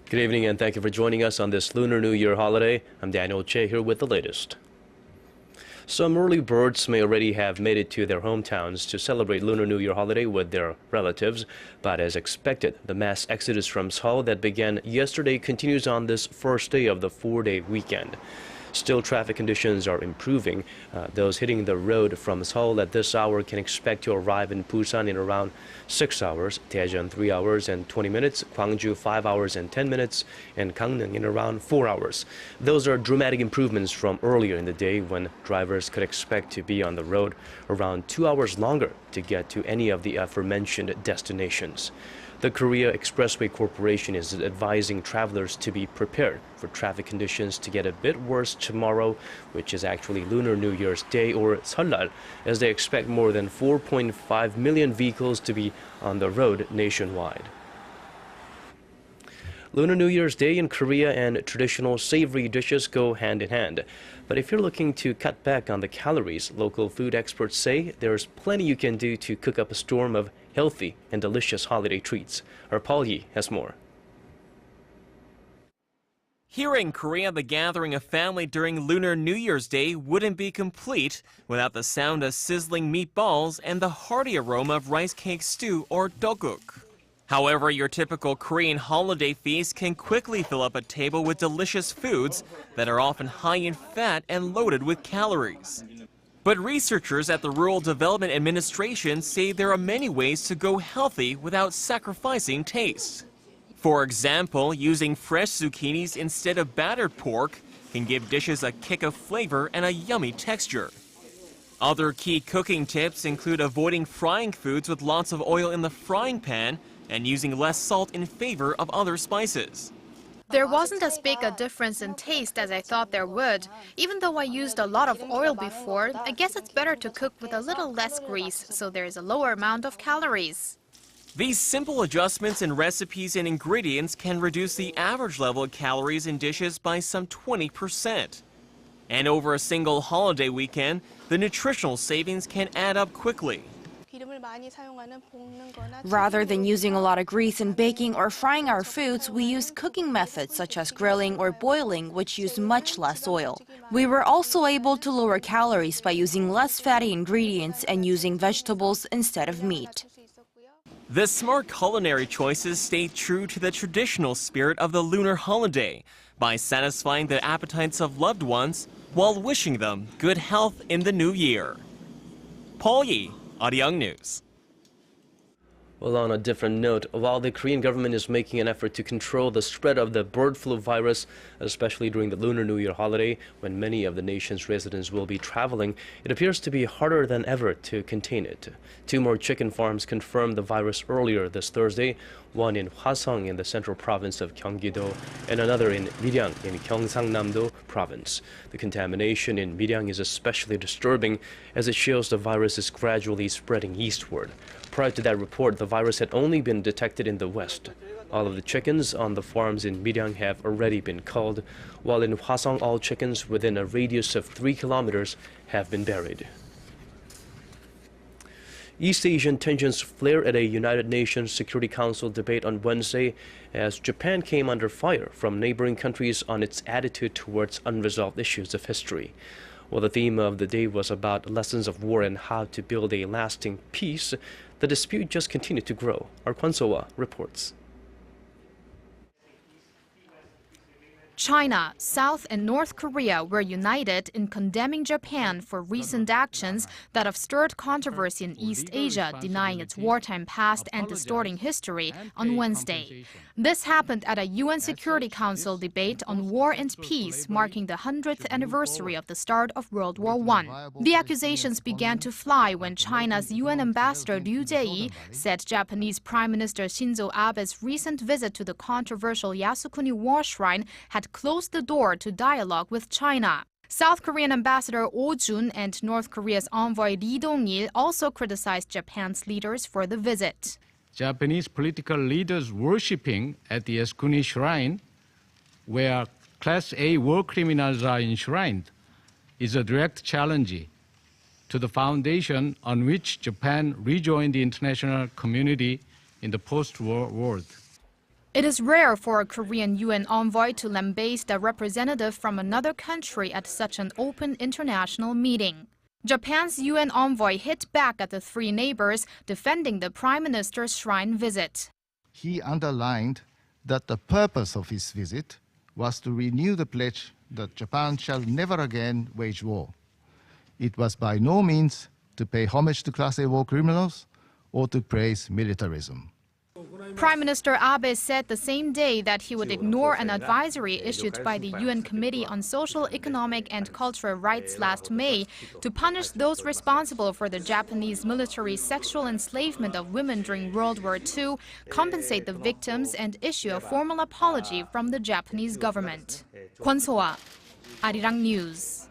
Good evening and thank you for joining us on this Lunar New Year holiday. I'm Daniel Che here with the latest. Some early birds may already have made it to their hometowns to celebrate Lunar New Year holiday with their relatives, but as expected, the mass exodus from Seoul that began yesterday continues on this first day of the four-day weekend. Still, traffic conditions are improving. Those hitting the road from Seoul at this hour can expect to arrive in Busan in around 6 hours, Daejeon 3 hours and 20 minutes, Gwangju 5 hours and 10 minutes, and Gangneung in around 4 hours. Those are dramatic improvements from earlier in the day when drivers could expect to be on the road around 2 hours longer to get to any of the aforementioned destinations. The Korea Expressway Corporation is advising travelers to be prepared for traffic conditions to get a bit worse tomorrow, which is actually Lunar New Year's Day or Seollal, as they expect more than 4.5 million vehicles to be on the road nationwide. Lunar New Year's Day in Korea and traditional savory dishes go hand in hand. But if you're looking to cut back on the calories, local food experts say there's plenty you can do to cook up a storm of healthy and delicious holiday treats. Our Paul Yi has more. Here in Korea, the gathering of family during Lunar New Year's Day wouldn't be complete without the sound of sizzling meatballs and the hearty aroma of rice cake stew or dokguk. However, your typical Korean holiday feast can quickly fill up a table with delicious foods that are often high in fat and loaded with calories. But researchers at the Rural Development Administration say there are many ways to go healthy without sacrificing taste. For example, using fresh zucchinis instead of battered pork can give dishes a kick of flavor and a yummy texture. Other key cooking tips include avoiding frying foods with lots of oil in the frying pan and using less salt in favor of other spices. There wasn't as big a difference in taste as I thought there would. Even though I used a lot of oil before, I guess it's better to cook with a little less grease, so there is a lower amount of calories. These simple adjustments in recipes and ingredients can reduce the average level of calories in dishes by some 20%. And over a single holiday weekend, the nutritional savings can add up quickly. Rather than using a lot of grease in baking or frying our foods, we use cooking methods such as grilling or boiling, which use much less oil. We were also able to lower calories by using less fatty ingredients and using vegetables instead of meat. The smart culinary choices stay true to the traditional spirit of the lunar holiday by satisfying the appetites of loved ones while wishing them good health in the new year. Paul Yi, ARIRANG News. Well, on a different note, while the Korean government is making an effort to control the spread of the bird flu virus, especially during the Lunar New Year holiday, when many of the nation's residents will be traveling, it appears to be harder than ever to contain it. 2 more chicken farms confirmed the virus earlier this Thursday, one in Hwasong in the central province of Gyeonggi-do and another in Miryang in Gyeongsangnam-do province. The contamination in Miryang is especially disturbing as it shows the virus is gradually spreading eastward. Prior to that report, the virus had only been detected in the west. All of the chickens on the farms in Miryang have already been culled, while in Hwasong all chickens within a radius of 3 kilometers have been buried. East Asian tensions flare at a United Nations Security Council debate on Wednesday as Japan came under fire from neighboring countries on its attitude towards unresolved issues of history. While the theme of the day was about lessons of war and how to build a lasting peace, the dispute just continued to grow. Our Kwon So-wa reports. China, South and North Korea were united in condemning Japan for recent actions that have stirred controversy in East Asia, denying its wartime past and distorting history on Wednesday. This happened at a UN Security Council debate on war and peace, marking the 100th anniversary of the start of World War I. The accusations began to fly when China's UN ambassador Liu Jie said Japanese Prime Minister Shinzo Abe's recent visit to the controversial Yasukuni War Shrine had closed the door to dialogue with China. South Korean Ambassador Oh Jun and North Korea's envoy Lee Dong-il also criticized Japan's leaders for the visit. Japanese political leaders worshipping at the Yasukuni Shrine, where Class A war criminals are enshrined, is a direct challenge to the foundation on which Japan rejoined the international community in the post-war world. It is rare for a Korean UN envoy to lambaste a representative from another country at such an open international meeting. Japan's UN envoy hit back at the three neighbors, defending the Prime Minister's shrine visit. He underlined that the purpose of his visit was to renew the pledge that Japan shall never again wage war. It was by no means to pay homage to Class A war criminals or to praise militarism. Prime Minister Abe said the same day that he would ignore an advisory issued by the UN Committee on Social, Economic and Cultural Rights last May to punish those responsible for the Japanese military sexual enslavement of women during World War II, compensate the victims and issue a formal apology from the Japanese government. Kwon So-ah, ARIRANG News.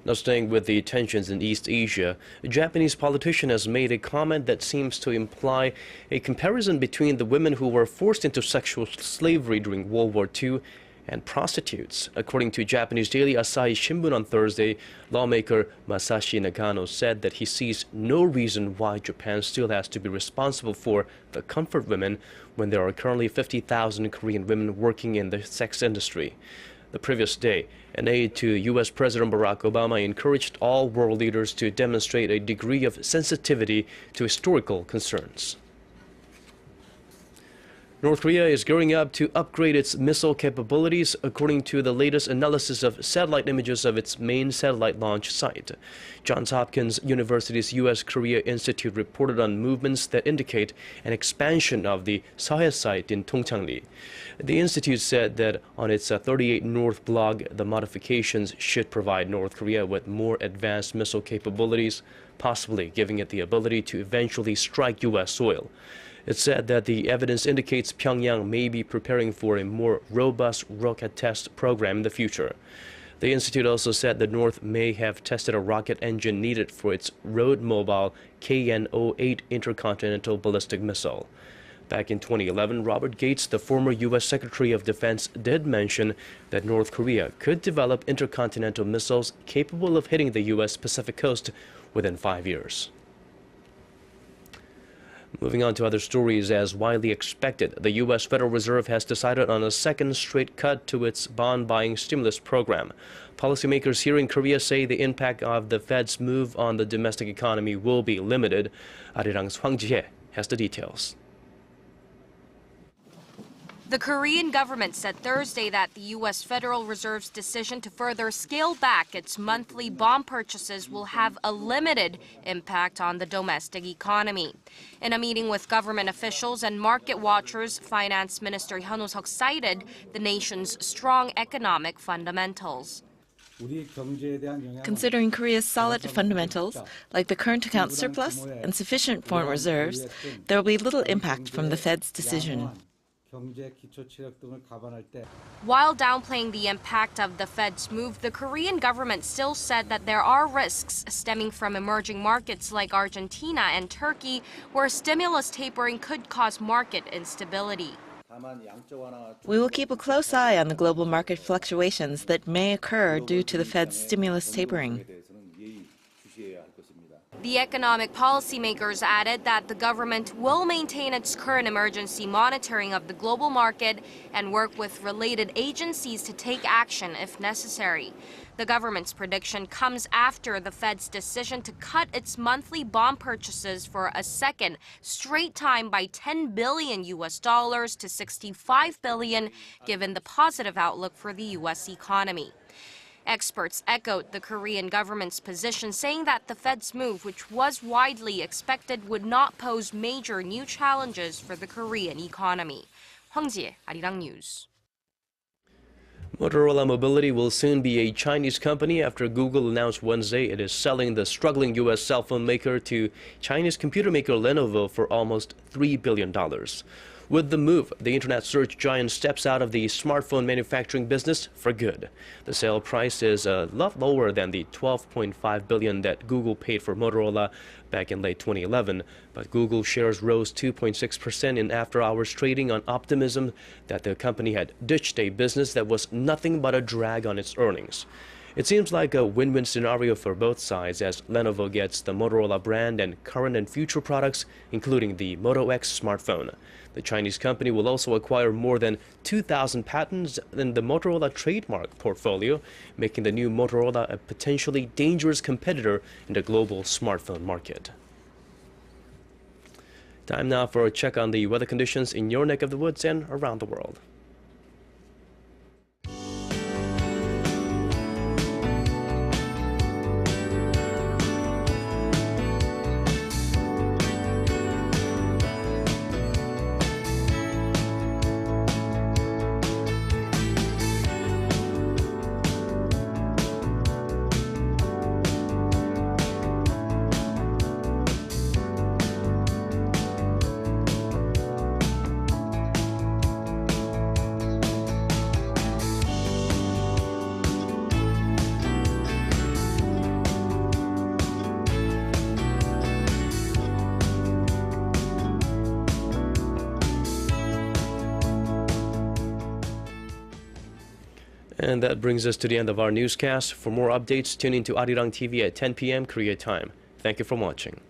Now, staying with the tensions in East Asia, a Japanese politician has made a comment that seems to imply a comparison between the women who were forced into sexual slavery during World War II and prostitutes. According to Japanese daily Asahi Shimbun on Thursday, lawmaker Masashi Nagano said that he sees no reason why Japan still has to be responsible for the comfort women when there are currently 50,000 Korean women working in the sex industry. The previous day, an aide to U.S. President Barack Obama encouraged all world leaders to demonstrate a degree of sensitivity to historical concerns. North Korea is gearing up to upgrade its missile capabilities, according to the latest analysis of satellite images of its main satellite launch site. Johns Hopkins University's U.S.-Korea Institute reported on movements that indicate an expansion of the Sahae site in Tongchangli. The institute said that on its 38 North blog, the modifications should provide North Korea with more advanced missile capabilities, possibly giving it the ability to eventually strike U.S. soil. It said that the evidence indicates Pyongyang may be preparing for a more robust rocket test program in the future. The institute also said the North may have tested a rocket engine needed for its road-mobile KN-08 intercontinental ballistic missile. Back in 2011, Robert Gates, the former U.S. Secretary of Defense, did mention that North Korea could develop intercontinental missiles capable of hitting the U.S. Pacific coast within 5 years. Moving on to other stories, as widely expected, the U.S. Federal Reserve has decided on a second straight cut to its bond-buying stimulus program. Policymakers here in Korea say the impact of the Fed's move on the domestic economy will be limited. ARIRANG's Hwang Ji-hye has the details. The Korean government said Thursday that the U.S. Federal Reserve's decision to further scale back its monthly bond purchases will have a limited impact on the domestic economy. In a meeting with government officials and market watchers, Finance Minister Hyun Ho-seok cited the nation's strong economic fundamentals. Considering Korea's solid fundamentals, like the current account surplus and sufficient foreign reserves, there will be little impact from the Fed's decision. While downplaying the impact of the Fed's move, the Korean government still said that there are risks stemming from emerging markets like Argentina and Turkey, where stimulus tapering could cause market instability. We will keep a close eye on the global market fluctuations that may occur due to the Fed's stimulus tapering. The economic policymakers added that the government will maintain its current emergency monitoring of the global market and work with related agencies to take action if necessary. The government's prediction comes after the Fed's decision to cut its monthly bond purchases for a second straight time by $10 billion to $65 billion, given the positive outlook for the U.S. economy. Experts echoed the Korean government's position, saying that the Fed's move, which was widely expected, would not pose major new challenges for the Korean economy. Hwang Ji-hye, ARIRANG News. Motorola Mobility will soon be a Chinese company after Google announced Wednesday it is selling the struggling U.S. cell phone maker to Chinese computer maker Lenovo for almost $3 billion. With the move, the internet search giant steps out of the smartphone manufacturing business for good. The sale price is a lot lower than the $12.5 billion that Google paid for Motorola back in late 2011, but Google shares rose 2.6% in after-hours trading on optimism that the company had ditched a business that was nothing but a drag on its earnings. It seems like a win-win scenario for both sides as Lenovo gets the Motorola brand and current and future products, including the Moto X smartphone. The Chinese company will also acquire more than 2,000 patents in the Motorola trademark portfolio, making the new Motorola a potentially dangerous competitor in the global smartphone market. Time now for a check on the weather conditions in your neck of the woods and around the world. And that brings us to the end of our newscast. For more updates, tune in to Arirang TV at 10 p.m. Korea time. Thank you for watching.